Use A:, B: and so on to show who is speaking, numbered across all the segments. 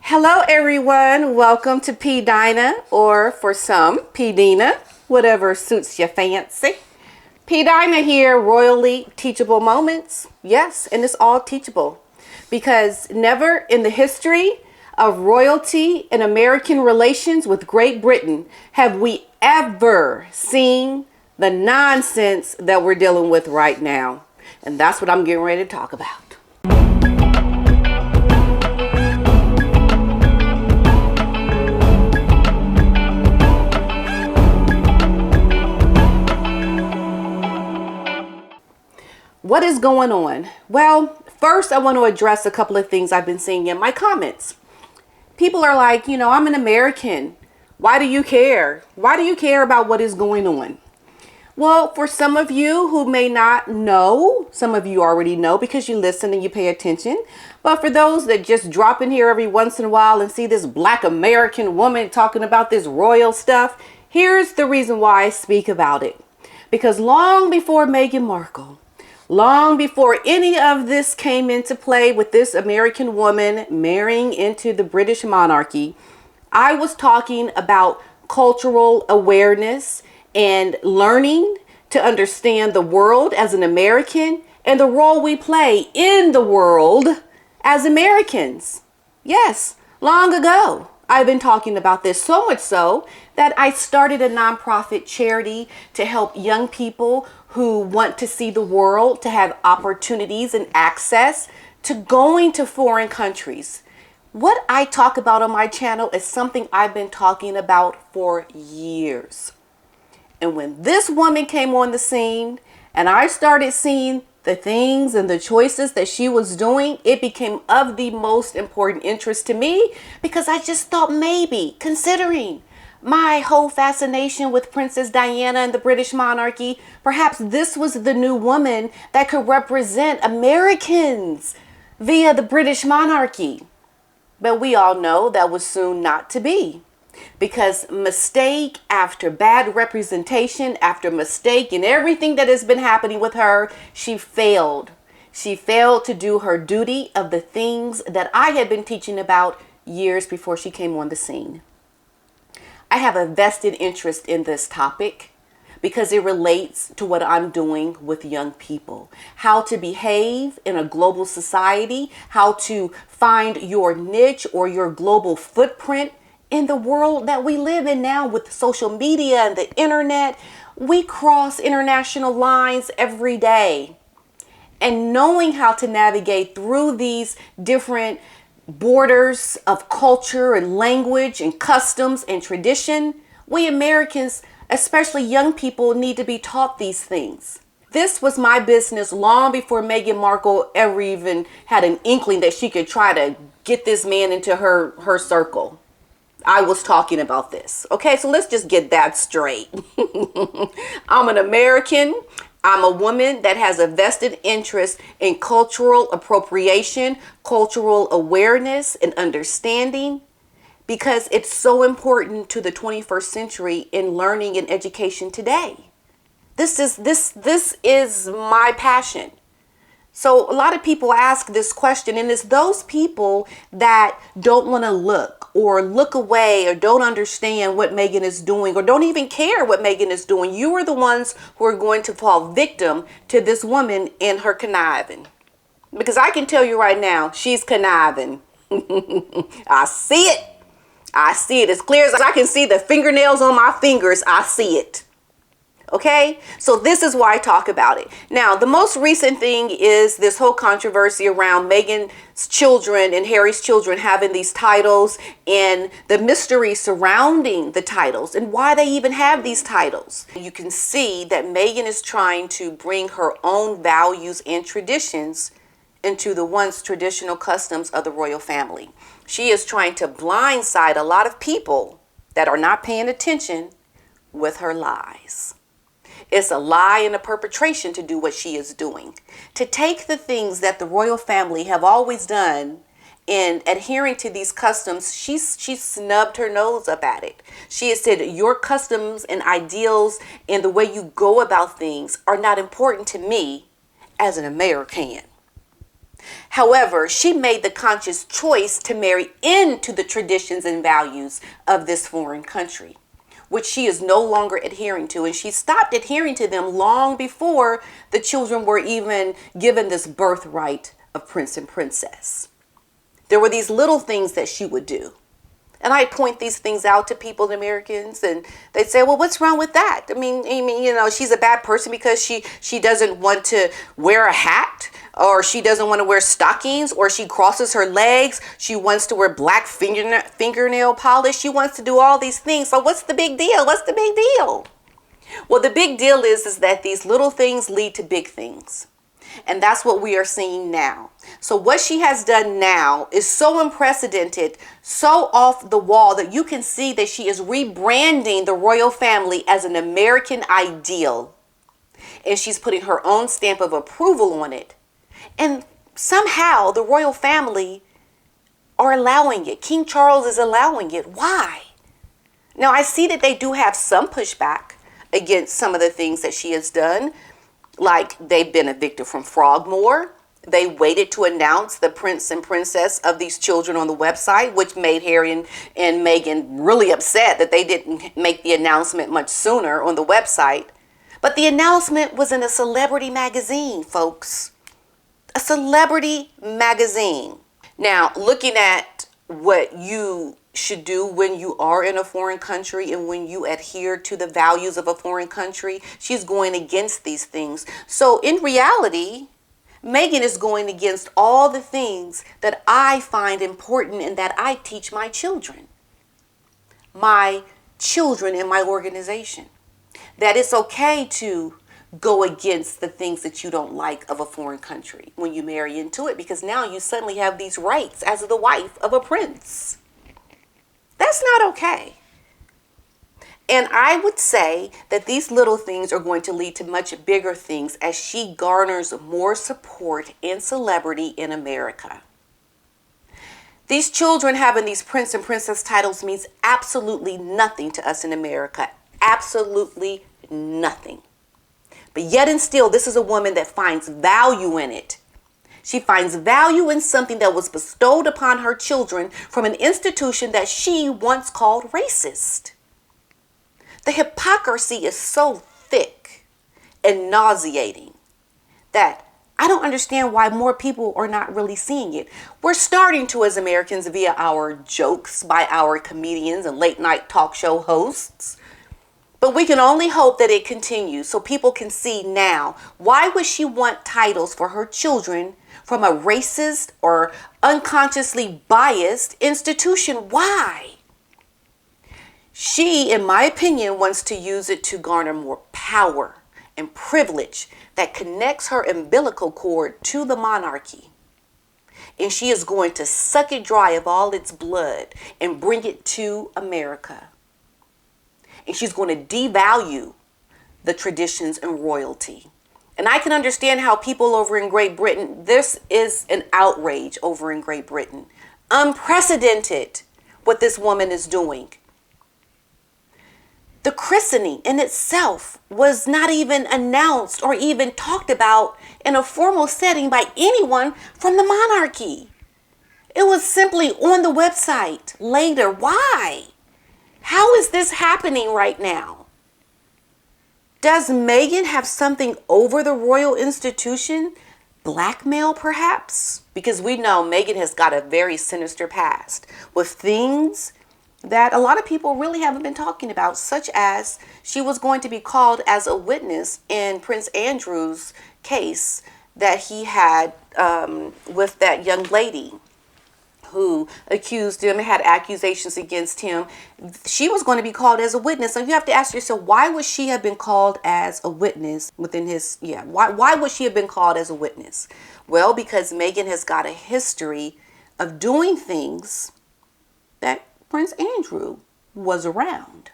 A: Hello everyone, welcome to PDINA, or for some, PDINA, whatever suits your fancy. PDINA here, royally teachable moments. Yes, and it's all teachable. Because never in the history of royalty and American relations with Great Britain have we ever seen the nonsense that we're dealing with right now. And that's what I'm getting ready to talk about. What is going on? Well, first I want to address a couple of things I've been seeing in my comments. People are like, I'm an American. Why do you care? Why do you care about what is going on? Well, for some of you who may not know, some of you already know because you listen and you pay attention. But for those that just drop in here every once in a while and see this Black American woman talking about this royal stuff, here's the reason why I speak about it. Because long before Meghan Markle, long before any of this came into play with this American woman marrying into the British monarchy, I was talking about cultural awareness and learning to understand the world as an American and the role we play in the world as Americans. Yes, long ago, I've been talking about this, so much so that I started a nonprofit charity to help young people who want to see the world, to have opportunities and access to going to foreign countries. What I talk about on my channel is something I've been talking about for years. And when this woman came on the scene and I started seeing the things and the choices that she was doing, it became of the most important interest to me because I just thought maybe, considering my whole fascination with Princess Diana and the British monarchy, perhaps this was the new woman that could represent Americans via the British monarchy. But we all know that was soon not to be. Because mistake after bad representation after mistake and everything that has been happening with her, she failed. She failed to do her duty of the things that I had been teaching about years before she came on the scene. I have a vested interest in this topic because it relates to what I'm doing with young people. How to behave in a global society, how to find your niche or your global footprint in the world that we live in now with social media and the internet. We cross international lines every day. And knowing how to navigate through these different borders of culture and language and customs and tradition, we Americans, especially young people, need to be taught these things. This was my business long before Meghan Markle ever even had an inkling that she could try to get this man into her circle. I was talking about this. Okay, so let's just get that straight. I'm an American. I'm a woman that has a vested interest in cultural appropriation, cultural awareness, and understanding because it's so important to the 21st century in learning and education today. This is my passion. So a lot of people ask this question, and it's those people that don't want to look or look away or don't understand what Meghan is doing or don't even care what Meghan is doing. You are the ones who are going to fall victim to this woman and her conniving. Because I can tell you right now, she's conniving. I see it. I see it as clear as I can see the fingernails on my fingers. I see it. Okay, so this is why I talk about it. Now, the most recent thing is this whole controversy around Meghan's children and Harry's children having these titles and the mystery surrounding the titles and why they even have these titles. You can see that Meghan is trying to bring her own values and traditions into the once traditional customs of the royal family. She is trying to blindside a lot of people that are not paying attention with her lies. It's a lie and a perpetration to do what she is doing. To take the things that the royal family have always done in adhering to these customs, she snubbed her nose up at it. She has said, your customs and ideals and the way you go about things are not important to me as an American. However, she made the conscious choice to marry into the traditions and values of this foreign country, which she is no longer adhering to. And she stopped adhering to them long before the children were even given this birthright of prince and princess. There were these little things that she would do. And I point these things out to people, the Americans, and they say, well, what's wrong with that? I mean, she's a bad person because she doesn't want to wear a hat, or she doesn't want to wear stockings, or she crosses her legs. She wants to wear black fingernail polish. She wants to do all these things. So what's the big deal? What's the big deal? Well, the big deal is that these little things lead to big things. And that's what we are seeing now. So what she has done now is so unprecedented, so off the wall, that you can see that she is rebranding the royal family as an American ideal. And she's putting her own stamp of approval on it. And somehow the royal family are allowing it. King Charles is allowing it. Why? Now, I see that they do have some pushback against some of the things that she has done. Like, they've been evicted from Frogmore. They waited to announce the prince and princess of these children on the website, which made Harry and Meghan really upset that they didn't make the announcement much sooner on the website. But the announcement was in a celebrity magazine, folks. A celebrity magazine. Now, looking at what you should do when you are in a foreign country and when you adhere to the values of a foreign country, she's going against these things. So in reality, Meghan is going against all the things that I find important and that I teach my children in my organization. That it's okay to go against the things that you don't like of a foreign country when you marry into it, because now you suddenly have these rights as the wife of a prince. That's not okay. And I would say that these little things are going to lead to much bigger things as she garners more support and celebrity in America. These children having these prince and princess titles means absolutely nothing to us in America. Absolutely nothing. But yet and still, this is a woman that finds value in it. She finds value in something that was bestowed upon her children from an institution that she once called racist. The hypocrisy is so thick and nauseating that I don't understand why more people are not really seeing it. We're starting to, as Americans, via our jokes by our comedians and late night talk show hosts. But we can only hope that it continues so people can see now, why would she want titles for her children from a racist or unconsciously biased institution? Why? She, in my opinion, wants to use it to garner more power and privilege that connects her umbilical cord to the monarchy. And she is going to suck it dry of all its blood and bring it to America. And she's going to devalue the traditions and royalty. And I can understand how people over in Great Britain, this is an outrage over in Great Britain. Unprecedented what this woman is doing. The christening in itself was not even announced or even talked about in a formal setting by anyone from the monarchy. It was simply on the website later. Why? How is this happening right now? Does Meghan have something over the royal institution? Blackmail, perhaps? Because we know Meghan has got a very sinister past with things that a lot of people really haven't been talking about, such as she was going to be called as a witness in Prince Andrew's case that he had with that young lady who accused him, had accusations against him. She was going to be called as a witness. So you have to ask yourself, why would she have been called as a witness within his, why would she have been called as a witness? Well, because Meghan has got a history of doing things that Prince Andrew was around.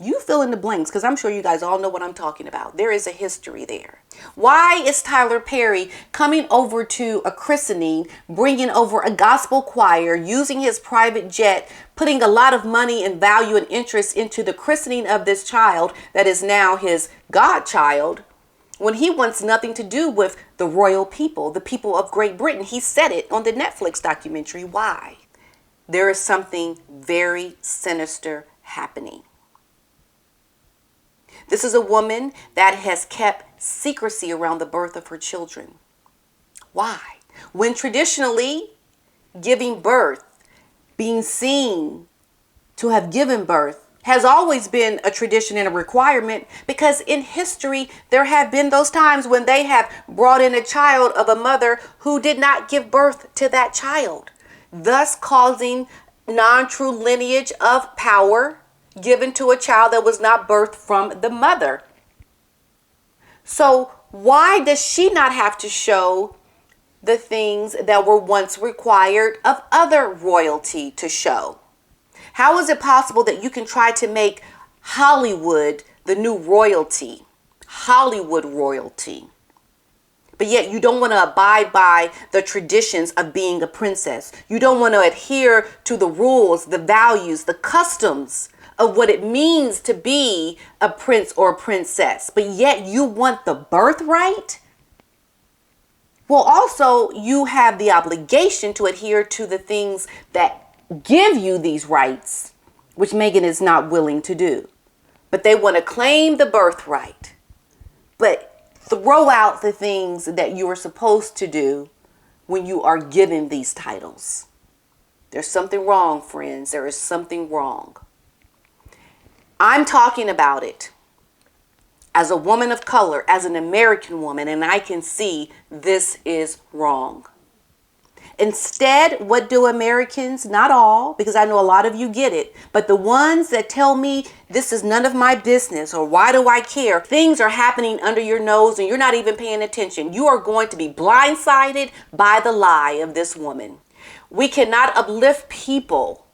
A: You fill in the blanks, because I'm sure you guys all know what I'm talking about. There is a history there. Why is Tyler Perry coming over to a christening, bringing over a gospel choir, using his private jet, putting a lot of money and value and interest into the christening of this child that is now his godchild? when he wants nothing to do with the royal people, the people of Great Britain. He said it on the Netflix documentary. Why? There is something very sinister happening. This is a woman that has kept secrecy around the birth of her children. Why? When traditionally giving birth, being seen to have given birth, has always been a tradition and a requirement, because in history there have been those times when they have brought in a child of a mother who did not give birth to that child, thus causing non-true lineage of power given to a child that was not birthed from the mother. So why does she not have to show the things that were once required of other royalty to show? How is it possible that you can try to make Hollywood the new royalty, Hollywood royalty, but yet you don't want to abide by the traditions of being a princess? You don't want to adhere to the rules, the values, the customs of what it means to be a prince or a princess, but yet you want the birthright? Well, also, you have the obligation to adhere to the things that give you these rights, which Meghan is not willing to do. But they want to claim the birthright, but throw out the things that you are supposed to do when you are given these titles. There's something wrong, friends. There is something wrong. I'm talking about it as a woman of color, as an American woman, and I can see this is wrong. Instead, what do Americans, not all, because I know a lot of you get it, but the ones that tell me this is none of my business or why do I care, things are happening under your nose and you're not even paying attention. You are going to be blindsided by the lie of this woman. We cannot uplift people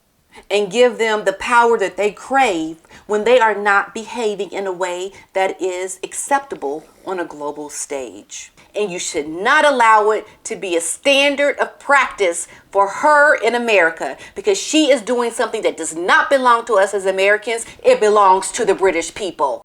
A: and give them the power that they crave when they are not behaving in a way that is acceptable on a global stage. And you should not allow it to be a standard of practice for her in America, because she is doing something that does not belong to us as Americans. It belongs to the British people.